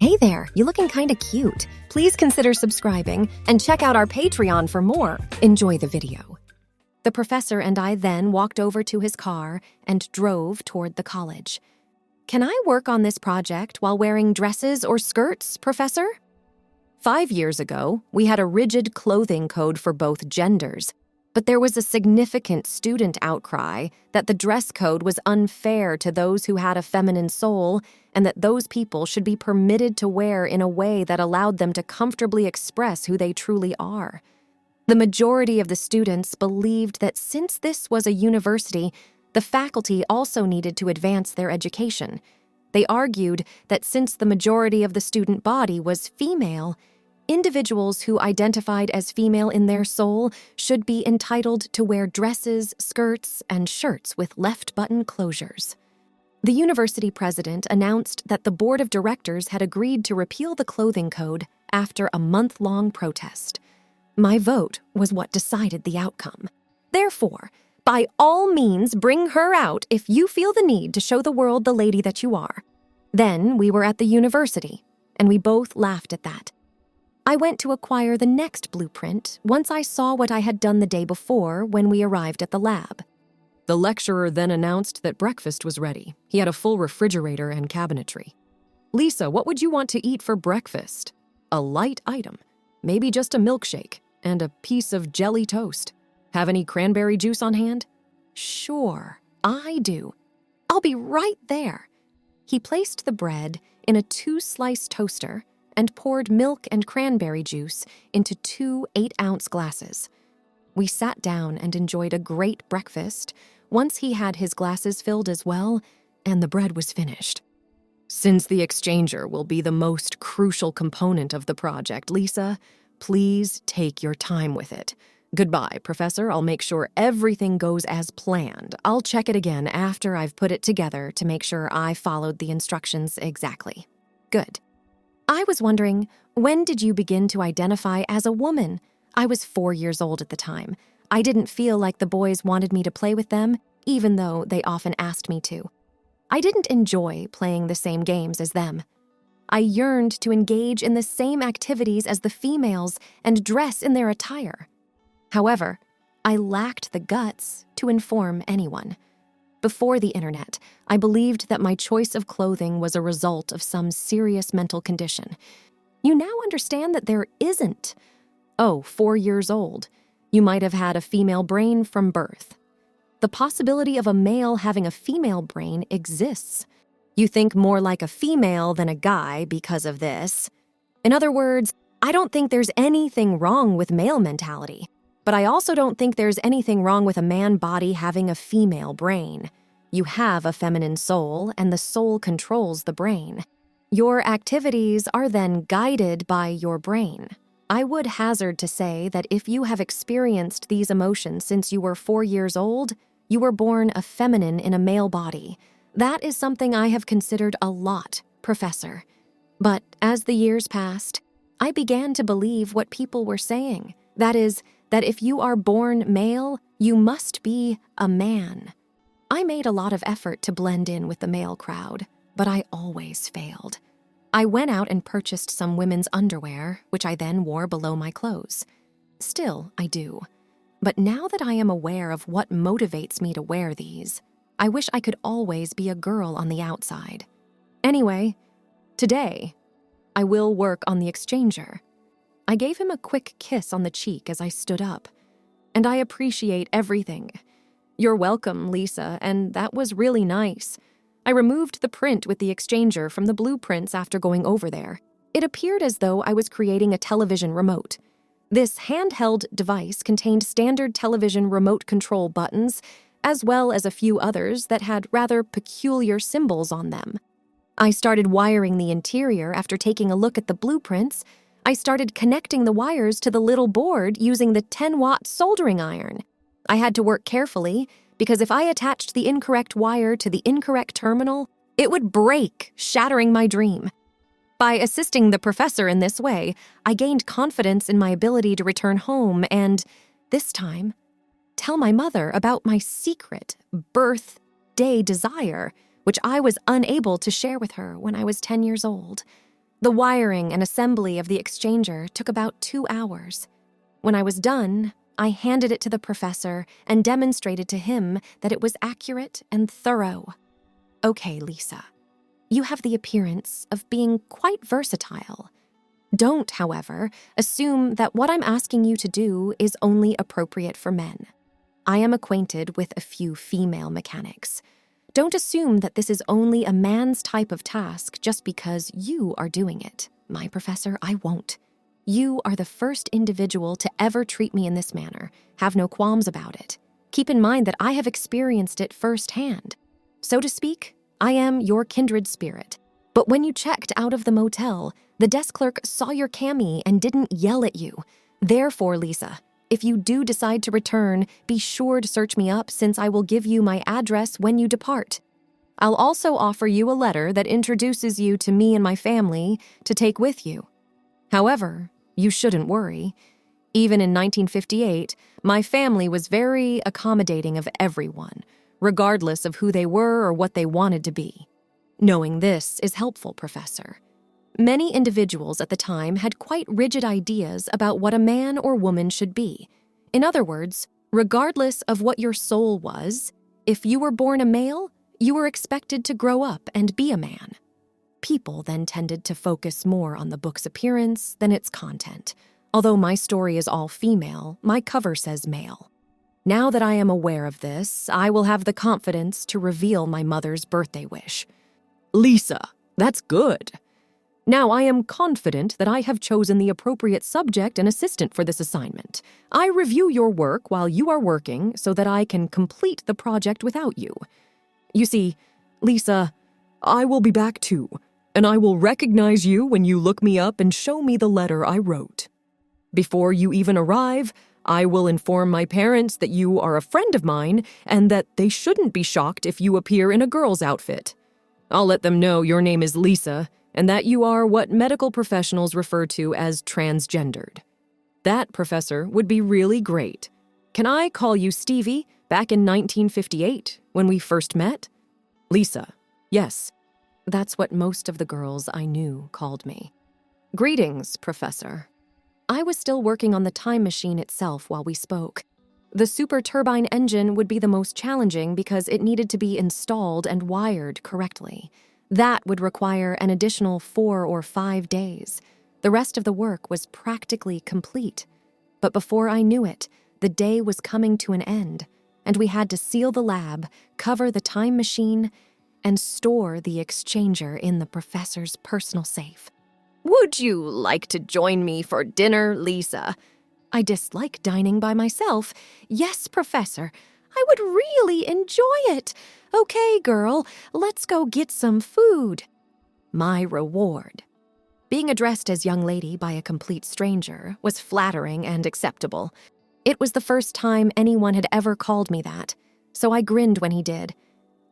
Hey there, you looking kinda cute. Please consider subscribing and check out our Patreon for more. Enjoy the video. The professor and I then walked over to his car and drove toward the college. Can I work on this project while wearing dresses or skirts, Professor? 5 years ago, we had a rigid clothing code for both genders, but there was a significant student outcry that the dress code was unfair to those who had a feminine soul and that those people should be permitted to wear in a way that allowed them to comfortably express who they truly are. The majority of the students believed that since this was a university, the faculty also needed to advance their education. They argued that since the majority of the student body was female, individuals who identified as female in their soul should be entitled to wear dresses, skirts, and shirts with left-button closures. The university president announced that the board of directors had agreed to repeal the clothing code after a month-long protest. My vote was what decided the outcome. Therefore, by all means, bring her out if you feel the need to show the world the lady that you are. Then we were at the university, and we both laughed at that. I went to acquire the next blueprint once I saw what I had done the day before when we arrived at the lab. The lecturer then announced that breakfast was ready. He had a full refrigerator and cabinetry. Lisa, what would you want to eat for breakfast? A light item. Maybe just a milkshake and a piece of jelly toast. Have any cranberry juice on hand? Sure, I do. I'll be right there. He placed the bread in a 2-slice toaster and poured milk and cranberry juice into 2 8-ounce glasses. We sat down and enjoyed a great breakfast once he had his glasses filled as well, and the bread was finished. Since the exchanger will be the most crucial component of the project, Lisa, please take your time with it. Goodbye, Professor. I'll make sure everything goes as planned. I'll check it again after I've put it together to make sure I followed the instructions exactly. Good. I was wondering, when did you begin to identify as a woman? I was 4 years old at the time. I didn't feel like the boys wanted me to play with them, even though they often asked me to. I didn't enjoy playing the same games as them. I yearned to engage in the same activities as the females and dress in their attire. However, I lacked the guts to inform anyone. Before the internet, I believed that my choice of clothing was a result of some serious mental condition. You now understand that there isn't. Oh, 4 years old. You might have had a female brain from birth. The possibility of a male having a female brain exists. You think more like a female than a guy because of this. In other words, I don't think there's anything wrong with male mentality. But I also don't think there's anything wrong with a man body having a female brain. You have a feminine soul, and the soul controls the brain. Your activities are then guided by your brain. I would hazard to say that if you have experienced these emotions since you were 4 years old, you were born a feminine in a male body. That is something I have considered a lot, Professor. But as the years passed, I began to believe what people were saying. That is, that if you are born male, you must be a man. I made a lot of effort to blend in with the male crowd, but I always failed. I went out and purchased some women's underwear, which I then wore below my clothes. Still, I do. But now that I am aware of what motivates me to wear these, I wish I could always be a girl on the outside. Anyway, today, I will work on the exchanger. I gave him a quick kiss on the cheek as I stood up. And I appreciate everything. You're welcome, Lisa, and that was really nice. I removed the print with the exchanger from the blueprints after going over there. It appeared as though I was creating a television remote. This handheld device contained standard television remote control buttons, as well as a few others that had rather peculiar symbols on them. I started wiring the interior after taking a look at the blueprints. I started connecting the wires to the little board using the 10-watt soldering iron. I had to work carefully because if I attached the incorrect wire to the incorrect terminal, it would break, shattering my dream. By assisting the professor in this way, I gained confidence in my ability to return home and, this time, tell my mother about my secret birthday desire, which I was unable to share with her when I was 10 years old. The wiring and assembly of the exchanger took about 2 hours. When I was done, I handed it to the professor and demonstrated to him that it was accurate and thorough. Okay, Lisa, you have the appearance of being quite versatile. Don't, however, assume that what I'm asking you to do is only appropriate for men. I am acquainted with a few female mechanics. Don't assume that this is only a man's type of task just because you are doing it. My professor, I won't. You are the first individual to ever treat me in this manner. Have no qualms about it. Keep in mind that I have experienced it firsthand. So to speak, I am your kindred spirit. But when you checked out of the motel, the desk clerk saw your cami and didn't yell at you. Therefore, Lisa, if you do decide to return, be sure to search me up since I will give you my address when you depart. I'll also offer you a letter that introduces you to me and my family to take with you. However, you shouldn't worry. Even in 1958, my family was very accommodating of everyone, regardless of who they were or what they wanted to be. Knowing this is helpful, Professor. Many individuals at the time had quite rigid ideas about what a man or woman should be. In other words, regardless of what your soul was, if you were born a male, you were expected to grow up and be a man. People then tended to focus more on the book's appearance than its content. Although my story is all female, my cover says male. Now that I am aware of this, I will have the confidence to reveal my mother's birthday wish. Lisa, that's good. Now I am confident that I have chosen the appropriate subject and assistant for this assignment. I review your work while you are working so that I can complete the project without you. You see, Lisa, I will be back too, and I will recognize you when you look me up and show me the letter I wrote. Before you even arrive, I will inform my parents that you are a friend of mine and that they shouldn't be shocked if you appear in a girl's outfit. I'll let them know your name is Lisa and that you are what medical professionals refer to as transgendered. That, Professor, would be really great. Can I call you Stevie back in 1958 when we first met? Lisa, yes. That's what most of the girls I knew called me. Greetings, Professor. I was still working on the time machine itself while we spoke. The super turbine engine would be the most challenging because it needed to be installed and wired correctly. That would require an additional 4 or 5 days. The rest of the work was practically complete. But before I knew it, the day was coming to an end, and we had to seal the lab, cover the time machine, and store the exchanger in the professor's personal safe. Would you like to join me for dinner, Lisa? I dislike dining by myself. Yes, Professor. I would really enjoy it. Okay, girl, let's go get some food. My reward. Being addressed as young lady by a complete stranger was flattering and acceptable. It was the first time anyone had ever called me that, so I grinned when he did.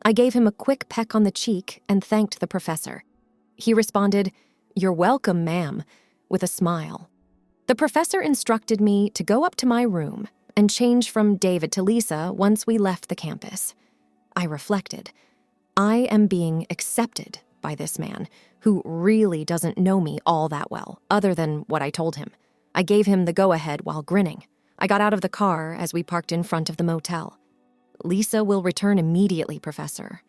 I gave him a quick peck on the cheek and thanked the professor. He responded, "You're welcome, ma'am," with a smile. The professor instructed me to go up to my room and change from David to Lisa once we left the campus. I reflected. I am being accepted by this man, who really doesn't know me all that well, other than what I told him. I gave him the go-ahead while grinning. I got out of the car as we parked in front of the motel. Lisa will return immediately, Professor.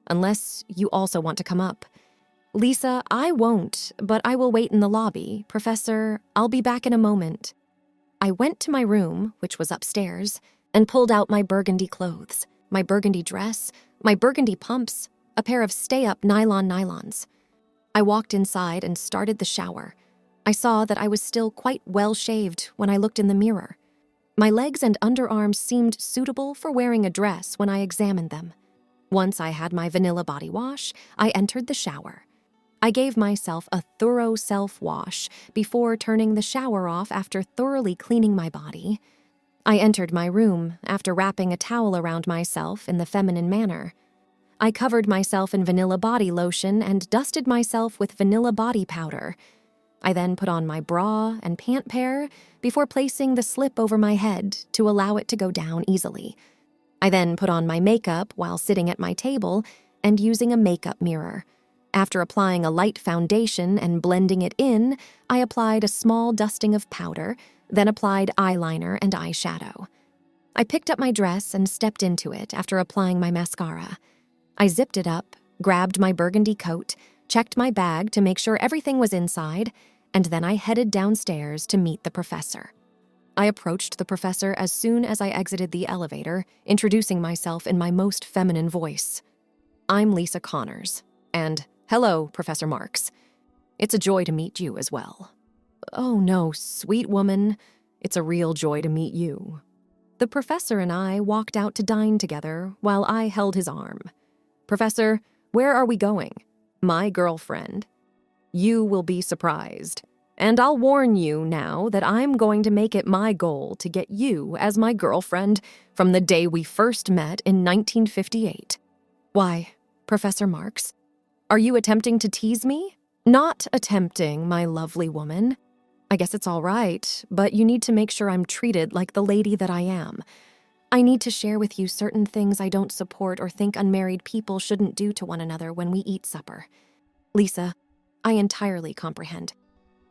Unless you also want to come up. Lisa, I won't, but I will wait in the lobby. Professor, I'll be back in a moment. I went to my room, which was upstairs, and pulled out my burgundy clothes, my burgundy dress, my burgundy pumps, a pair of stay-up nylons. I walked inside and started the shower. I saw that I was still quite well-shaved when I looked in the mirror. My legs and underarms seemed suitable for wearing a dress when I examined them. Once I had my vanilla body wash, I entered the shower. I gave myself a thorough self-wash before turning the shower off after thoroughly cleaning my body. I entered my room after wrapping a towel around myself in the feminine manner. I covered myself in vanilla body lotion and dusted myself with vanilla body powder. I then put on my bra and pant pair before placing the slip over my head to allow it to go down easily. I then put on my makeup while sitting at my table and using a makeup mirror. After applying a light foundation and blending it in, I applied a small dusting of powder, then applied eyeliner and eyeshadow. I picked up my dress and stepped into it after applying my mascara. I zipped it up, grabbed my burgundy coat, checked my bag to make sure everything was inside, and then I headed downstairs to meet the professor. I approached the professor as soon as I exited the elevator, introducing myself in my most feminine voice. I'm Lisa Connors, and hello, Professor Marks. It's a joy to meet you as well. Oh no, sweet woman, it's a real joy to meet you. The professor and I walked out to dine together while I held his arm. Professor, where are we going? My girlfriend. You will be surprised. And I'll warn you now that I'm going to make it my goal to get you as my girlfriend from the day we first met in 1958. Why, Professor Marks, are you attempting to tease me? Not attempting, my lovely woman. I guess it's all right, but you need to make sure I'm treated like the lady that I am. I need to share with you certain things I don't support or think unmarried people shouldn't do to one another when we eat supper. Lisa, I entirely comprehend.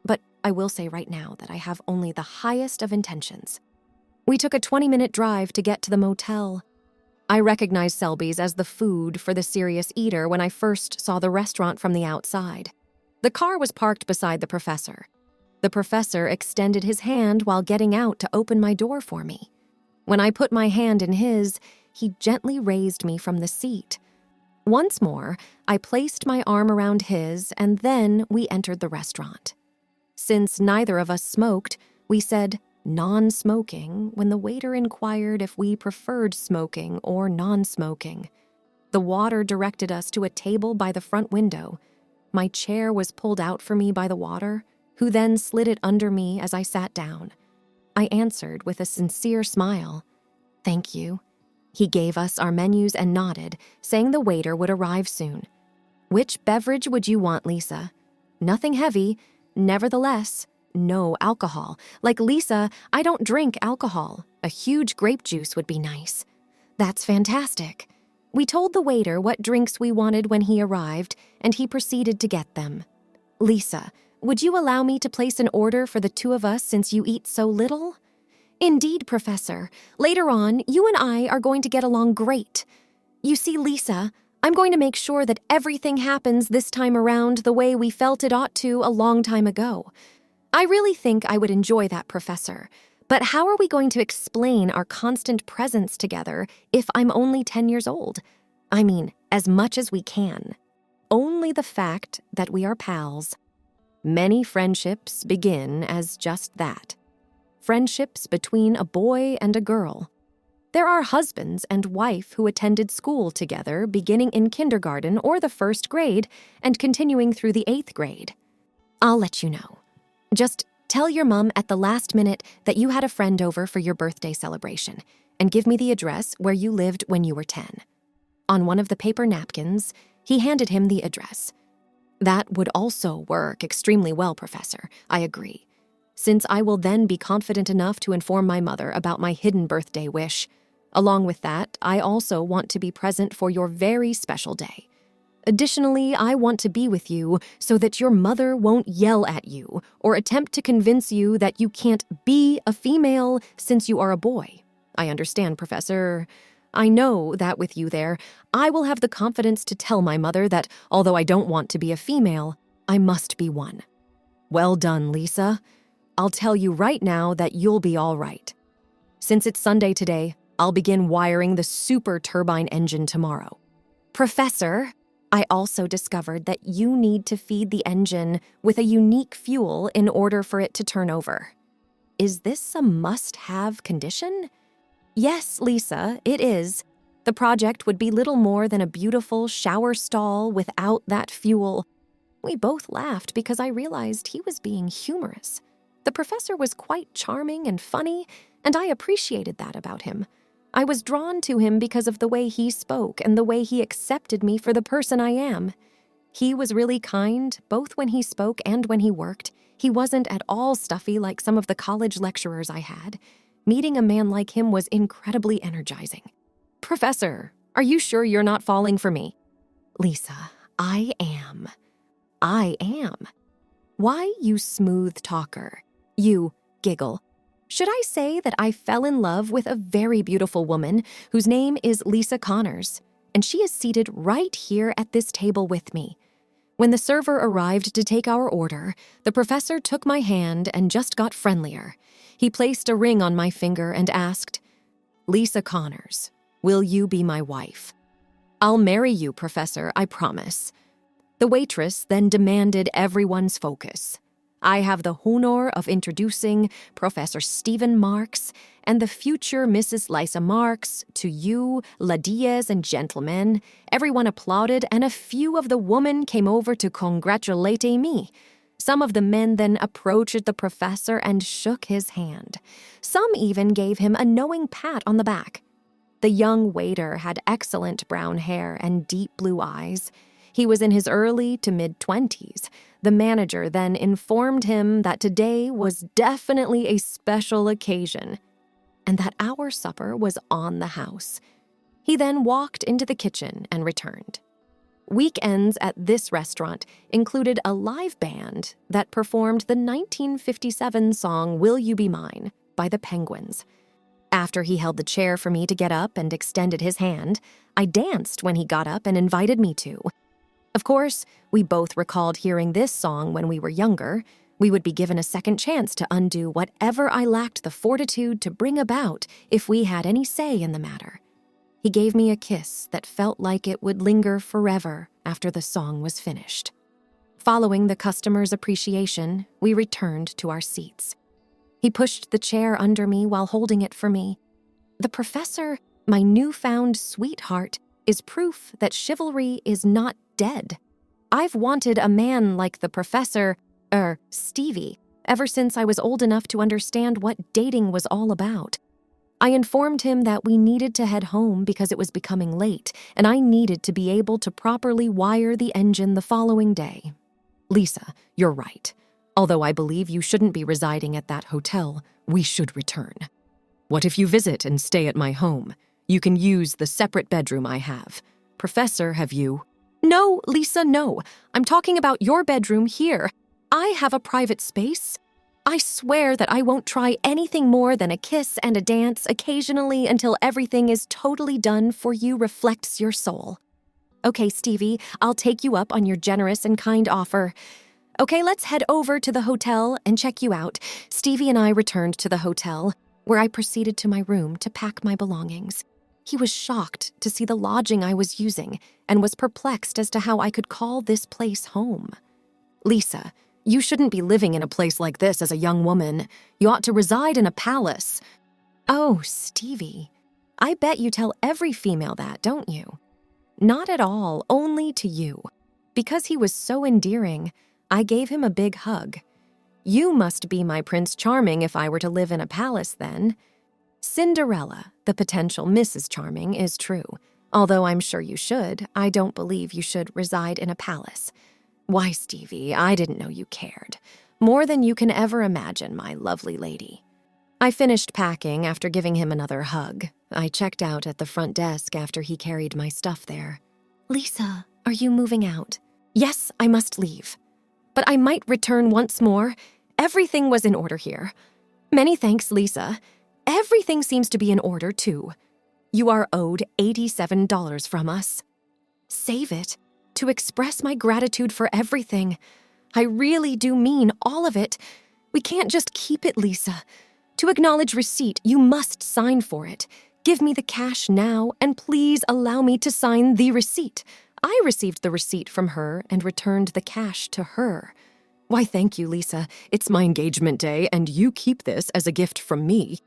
But I will say right now that I have only the highest of intentions. We took a 20-minute drive to get to the motel. I recognized Selby's as the food for the serious eater when I first saw the restaurant from the outside. The car was parked beside the professor. The professor extended his hand while getting out to open my door for me. When I put my hand in his, he gently raised me from the seat. Once more, I placed my arm around his, and then we entered the restaurant. Since neither of us smoked, we said non-smoking when the waiter inquired if we preferred smoking or non-smoking. The waiter directed us to a table by the front window. My chair was pulled out for me by the waiter, who then slid it under me as I sat down. I answered with a sincere smile. Thank you. He gave us our menus and nodded, saying the waiter would arrive soon. Which beverage would you want, Lisa? Nothing heavy. Nevertheless, no alcohol. Like Lisa, I don't drink alcohol. A huge grape juice would be nice. That's fantastic. We told the waiter what drinks we wanted when he arrived, and he proceeded to get them. Lisa, would you allow me to place an order for the two of us since you eat so little? Indeed, Professor. Later on, you and I are going to get along great. You see, Lisa, I'm going to make sure that everything happens this time around the way we felt it ought to a long time ago. I really think I would enjoy that, Professor. But how are we going to explain our constant presence together if I'm only 10 years old? I mean, as much as we can. Only the fact that we are pals. Many friendships begin as just that. Friendships between a boy and a girl. There are husbands and wife who attended school together beginning in kindergarten or the first grade and continuing through the 8th grade. I'll let you know. Just tell your mom at the last minute that you had a friend over for your birthday celebration and give me the address where you lived when you were 10. On one of the paper napkins, he handed him the address. That would also work extremely well, Professor. I agree. Since I will then be confident enough to inform my mother about my hidden birthday wish. Along with that, I also want to be present for your very special day. Additionally, I want to be with you so that your mother won't yell at you or attempt to convince you that you can't be a female since you are a boy. I understand, Professor. I know that with you there, I will have the confidence to tell my mother that although I don't want to be a female, I must be one. Well done, Lisa. I'll tell you right now that you'll be all right. Since it's Sunday today, I'll begin wiring the super turbine engine tomorrow. Professor, I also discovered that you need to feed the engine with a unique fuel in order for it to turn over. Is this a must-have condition? Yes, Lisa, it is. The project would be little more than a beautiful shower stall without that fuel. We both laughed because I realized he was being humorous. The professor was quite charming and funny, and I appreciated that about him. I was drawn to him because of the way he spoke and the way he accepted me for the person I am. He was really kind, both when he spoke and when he worked. He wasn't at all stuffy like some of the college lecturers I had. Meeting a man like him was incredibly energizing. Professor, are you sure you're not falling for me? Lisa, I am. I am. Why, you smooth talker? You giggle. Should I say that I fell in love with a very beautiful woman whose name is Lisa Connors, and she is seated right here at this table with me. When the server arrived to take our order, the professor took my hand and just got friendlier. He placed a ring on my finger and asked, "Lisa Connors, will you be my wife?" "I'll marry you, Professor, I promise." The waitress then demanded everyone's focus. I have the honor of introducing Professor Stephen Marks and the future Mrs. Lisa Marks to you, ladies and gentlemen. Everyone applauded, and a few of the women came over to congratulate me. Some of the men then approached the professor and shook his hand. Some even gave him a knowing pat on the back. The young waiter had excellent brown hair and deep blue eyes. He was in his early to mid-20s. The manager then informed him that today was definitely a special occasion, and that our supper was on the house. He then walked into the kitchen and returned. Weekends at this restaurant included a live band that performed the 1957 song "Will You Be Mine" by the Penguins. After he held the chair for me to get up and extended his hand, I danced when he got up and invited me to. Of course, we both recalled hearing this song when we were younger. We would be given a second chance to undo whatever I lacked the fortitude to bring about if we had any say in the matter. He gave me a kiss that felt like it would linger forever after the song was finished. Following the customer's appreciation, we returned to our seats. He pushed the chair under me while holding it for me. The professor, my newfound sweetheart, is proof that chivalry is not dead. I've wanted a man like the professor, Stevie, ever since I was old enough to understand what dating was all about. I informed him that we needed to head home because it was becoming late, and I needed to be able to properly wire the engine the following day. "Lisa, you're right. Although I believe you shouldn't be residing at that hotel, we should return. What if you visit and stay at my home? You can use the separate bedroom I have. Professor, have you?" "No, Lisa, no. I'm talking about your bedroom here. I have a private space. I swear that I won't try anything more than a kiss and a dance occasionally until everything is totally done for you reflects your soul." "Okay, Stevie, I'll take you up on your generous and kind offer. Okay, let's head over to the hotel and check you out." Stevie and I returned to the hotel, where I proceeded to my room to pack my belongings. He was shocked to see the lodging I was using and was perplexed as to how I could call this place home. "Lisa, you shouldn't be living in a place like this as a young woman. You ought to reside in a palace." "Oh, Stevie, I bet you tell every female that, don't you?" "Not at all, only to you." Because he was so endearing, I gave him a big hug. "You must be my Prince Charming if I were to live in a palace then." Cinderella, the potential Mrs. Charming, is true. Although I'm sure you should, I don't believe you should reside in a palace. "Why, Stevie, I didn't know you cared. More than you can ever imagine, my lovely lady." I finished packing after giving him another hug. I checked out at the front desk after he carried my stuff there. "Lisa, are you moving out?" "Yes, I must leave. But I might return once more. Everything was in order here." "Many thanks, Lisa. Everything seems to be in order, too. You are owed $87 from us." "Save it to express my gratitude for everything. I really do mean all of it. We can't just keep it, Lisa. To acknowledge receipt, you must sign for it. Give me the cash now, and please allow me to sign the receipt." I received the receipt from her and returned the cash to her. "Why, thank you, Lisa. It's my engagement day, and you keep this as a gift from me.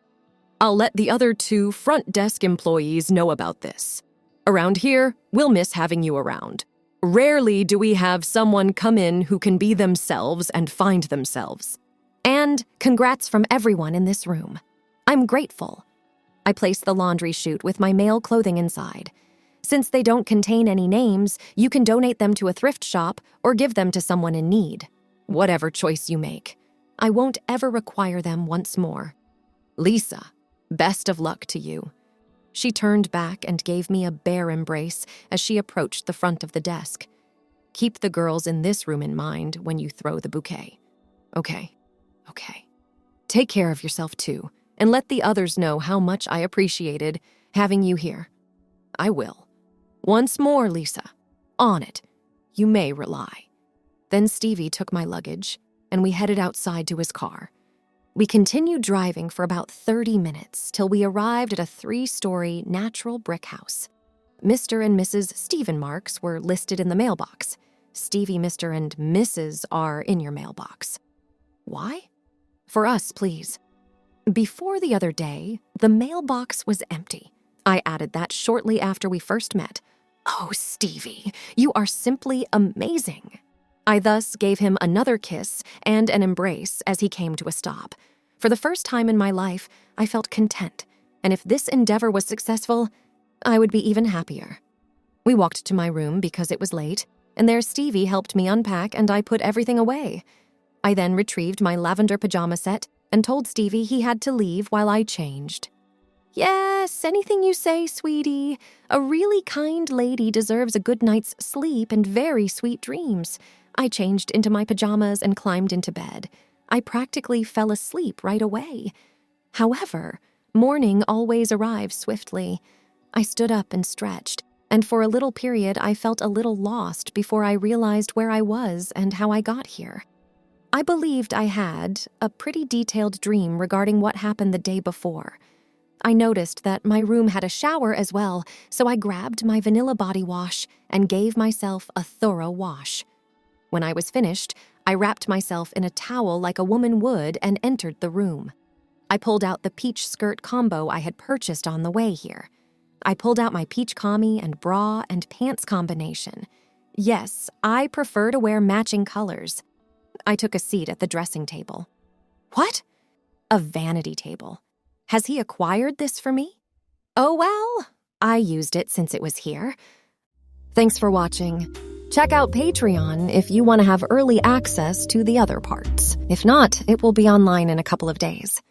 I'll let the other 2 front desk employees know about this. Around here, we'll miss having you around. Rarely do we have someone come in who can be themselves and find themselves. And congrats from everyone in this room. I'm grateful." I placed the laundry chute with my male clothing inside. Since they don't contain any names, you can donate them to a thrift shop or give them to someone in need. Whatever choice you make. I won't ever require them once more. "Lisa, best of luck to you." She turned back and gave me a bear embrace as she approached the front of the desk. Keep the girls in this room in mind when you throw the bouquet. Okay. Take care of yourself too, and let the others know how much I appreciated having you here. I will. Once more, Lisa. On it. You may rely. Then Stevie took my luggage, and we headed outside to his car. We continued driving for about 30 minutes till we arrived at a 3-story natural brick house. Mr. and Mrs. Stephen Marks were listed in the mailbox. Stevie, Mr. and Mrs. are in your mailbox. Why? For us, please. Before the other day, the mailbox was empty. I added that shortly after we first met. Oh, Stevie, you are simply amazing. I thus gave him another kiss and an embrace as he came to a stop. For the first time in my life, I felt content, and if this endeavor was successful, I would be even happier. We walked to my room because it was late, and there Stevie helped me unpack and I put everything away. I then retrieved my lavender pajama set and told Stevie he had to leave while I changed. Yes, anything you say, sweetie. A really kind lady deserves a good night's sleep and very sweet dreams. I changed into my pajamas and climbed into bed. I practically fell asleep right away. However, morning always arrives swiftly. I stood up and stretched, and for a little period I felt a little lost before I realized where I was and how I got here. I believed I had a pretty detailed dream regarding what happened the day before. I noticed that my room had a shower as well, so I grabbed my vanilla body wash and gave myself a thorough wash. When I was finished, I wrapped myself in a towel like a woman would and entered the room. I pulled out the peach skirt combo I had purchased on the way here. I pulled out my peach cami and bra and pants combination. Yes, I prefer to wear matching colors. I took a seat at the dressing table. What? A vanity table. Has he acquired this for me? Oh well, I used it since it was here. Thanks for watching. Check out Patreon if you want to have early access to the other parts. If not, it will be online in a couple of days.